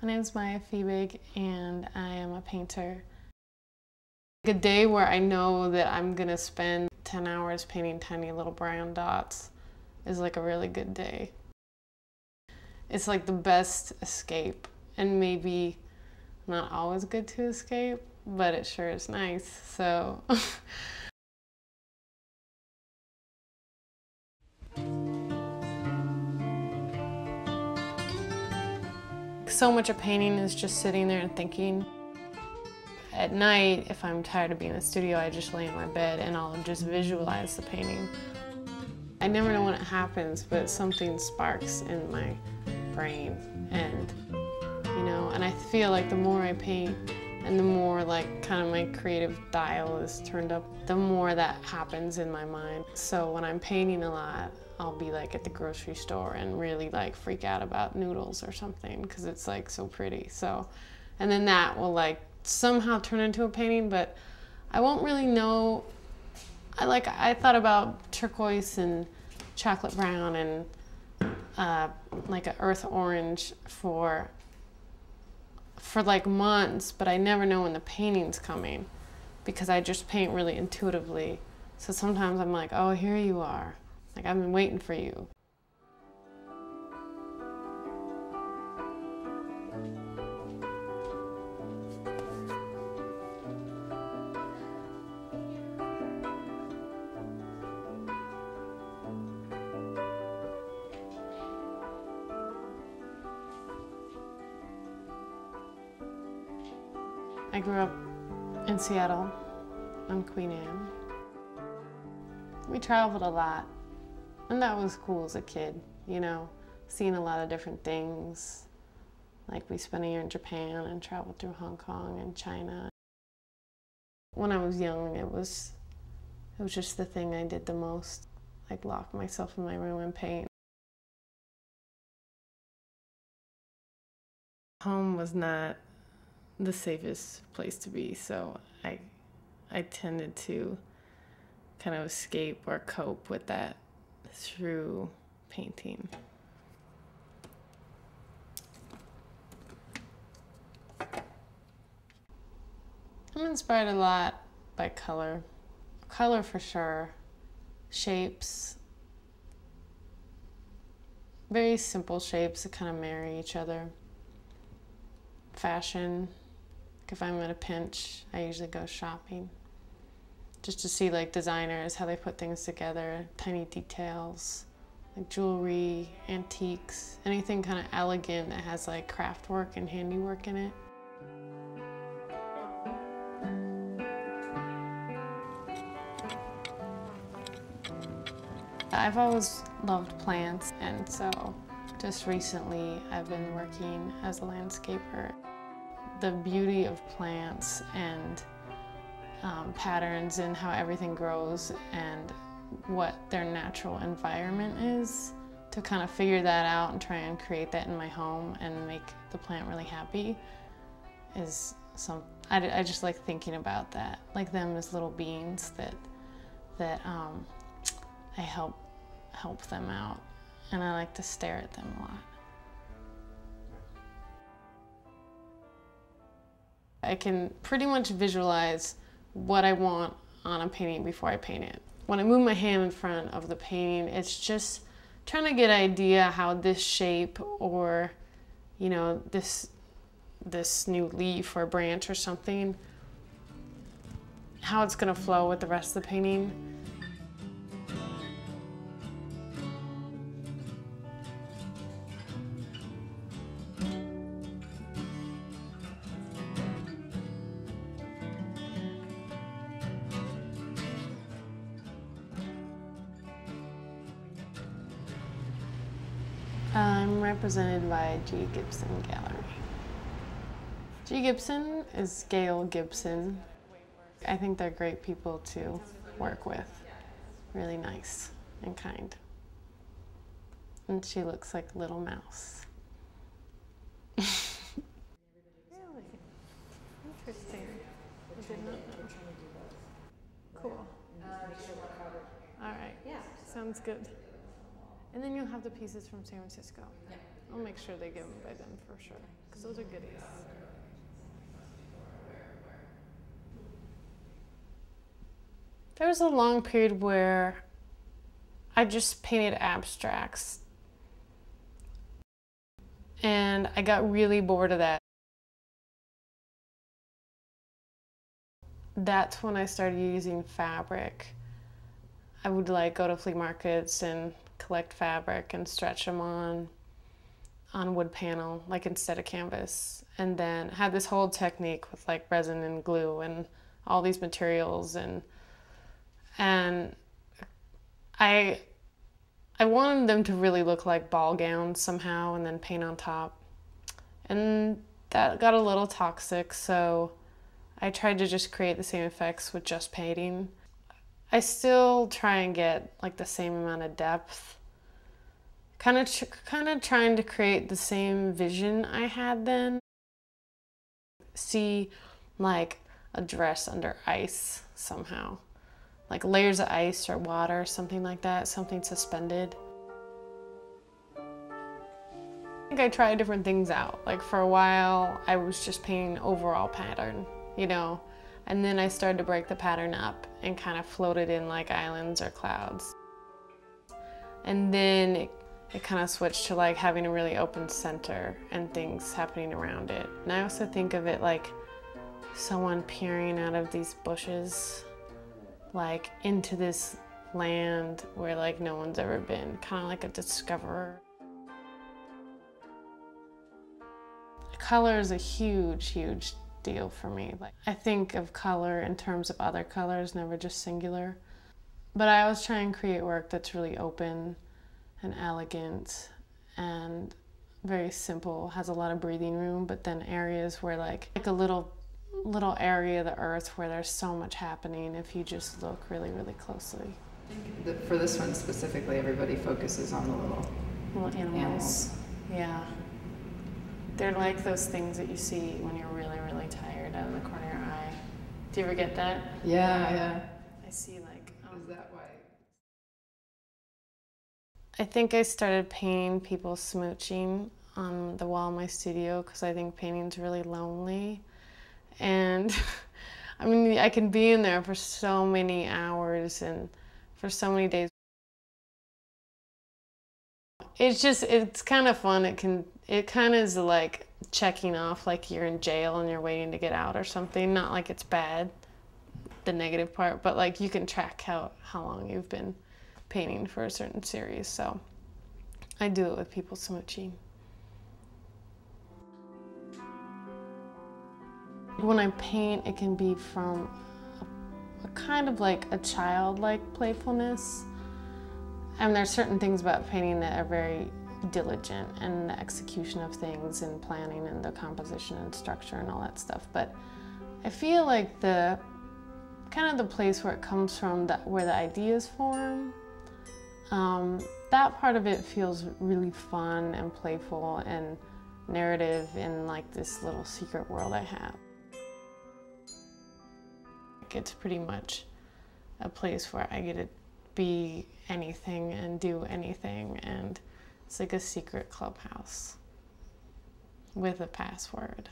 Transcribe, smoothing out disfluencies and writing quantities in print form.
My name is Maija Fiebig, and I am a painter. A day where I know that I'm gonna spend 10 hours painting tiny little brown dots is like a really good day. It's like the best escape, and maybe not always good to escape, but it sure is nice, so. So much of painting is just sitting there and thinking. At night, if I'm tired of being in the studio, I just lay in my bed and I'll just visualize the painting. I never know when it happens, but something sparks in my brain, and and I feel like the more I paint and the more like kind of my creative dial is turned up, the more that happens in my mind. So when I'm painting a lot, I'll be like at the grocery store and really like freak out about noodles or something because it's like so pretty. So, and then that will like somehow turn into a painting, but I won't really know. I thought about turquoise and chocolate brown and like an earth orange for like months, but I never know when the painting's coming because I just paint really intuitively. So sometimes I'm like, oh, here you are. Like, I've been waiting for you. I grew up in Seattle on Queen Anne. We traveled a lot, and that was cool as a kid, seeing a lot of different things. Like we spent a year in Japan and traveled through Hong Kong and China. When I was young, it was just the thing I did the most. Like lock myself in my room and paint. Home was not the safest place to be, so I tended to kind of escape or cope with that through painting. I'm inspired a lot by color. Color for sure. Shapes. Very simple shapes that kind of marry each other. Fashion. If I'm in a pinch, I usually go shopping. Just to see like designers, how they put things together, tiny details, like jewelry, antiques, anything kind of elegant that has like craft work and handiwork in it. I've always loved plants, and so just recently I've been working as a landscaper. The beauty of plants and patterns and how everything grows and what their natural environment is, to kind of figure that out and try and create that in my home and make the plant really happy is I just like thinking about that, like them as little beings that I help them out, and I like to stare at them a lot. I can pretty much visualize what I want on a painting before I paint it. When I move my hand in front of the painting, it's just trying to get an idea how this shape or, this new leaf or branch or something, how it's gonna flow with the rest of the painting. I'm represented by G. Gibson Gallery. G. Gibson is Gail Gibson. I think they're great people to work with. Really nice and kind. And she looks like a little mouse. Really? Interesting. I did not know. Cool. All right. Yeah. Sounds good. And then you'll have the pieces from San Francisco. Yeah. I'll make sure they get them by then for sure, because those are goodies. There was a long period where I just painted abstracts. And I got really bored of that. That's when I started using fabric. I would like go to flea markets and collect fabric and stretch them on wood panel, like instead of canvas. And then had this whole technique with like resin and glue and all these materials, and I wanted them to really look like ball gowns somehow, and then paint on top. And that got a little toxic, so I tried to just create the same effects with just painting. I still try and get like the same amount of depth. Kind of trying to create the same vision I had then. See like a dress under ice somehow. Like layers of ice or water, something like that, something suspended. I think I tried different things out. Like for a while, I was just painting overall pattern, you know, and then I started to break the pattern up and kind of floated in like islands or clouds. And then it kind of switched to like having a really open center and things happening around it. And I also think of it like someone peering out of these bushes, like into this land where like no one's ever been, kind of like a discoverer. Color is a huge, huge deal for me. Like, I think of color in terms of other colors, never just singular. But I always try and create work that's really open and elegant and very simple, has a lot of breathing room, but then areas where like a little area of the earth where there's so much happening if you just look really, really closely. For this one specifically, everybody focuses on the little animals. Yeah. They're like those things that you see when you're really, really tired out of the corner of your eye. Do you ever get that? Yeah. I see like... Is that why? I think I started painting people smooching on the wall of my studio because I think painting's really lonely. And I mean, I can be in there for so many hours and for so many days. It's kind of fun. It kind of is like checking off like you're in jail and you're waiting to get out or something. Not like it's bad, the negative part, but like you can track how long you've been painting for a certain series. So I do it with people smooching. When I paint, it can be from a kind of like a childlike playfulness. And there's certain things about painting that are very diligent in the execution of things and planning and the composition and structure and all that stuff. But I feel like the place where it comes from, where the ideas form, that part of it feels really fun and playful and narrative in like this little secret world I have. It's pretty much a place where I get to be anything and do anything, and it's like a secret clubhouse with a password.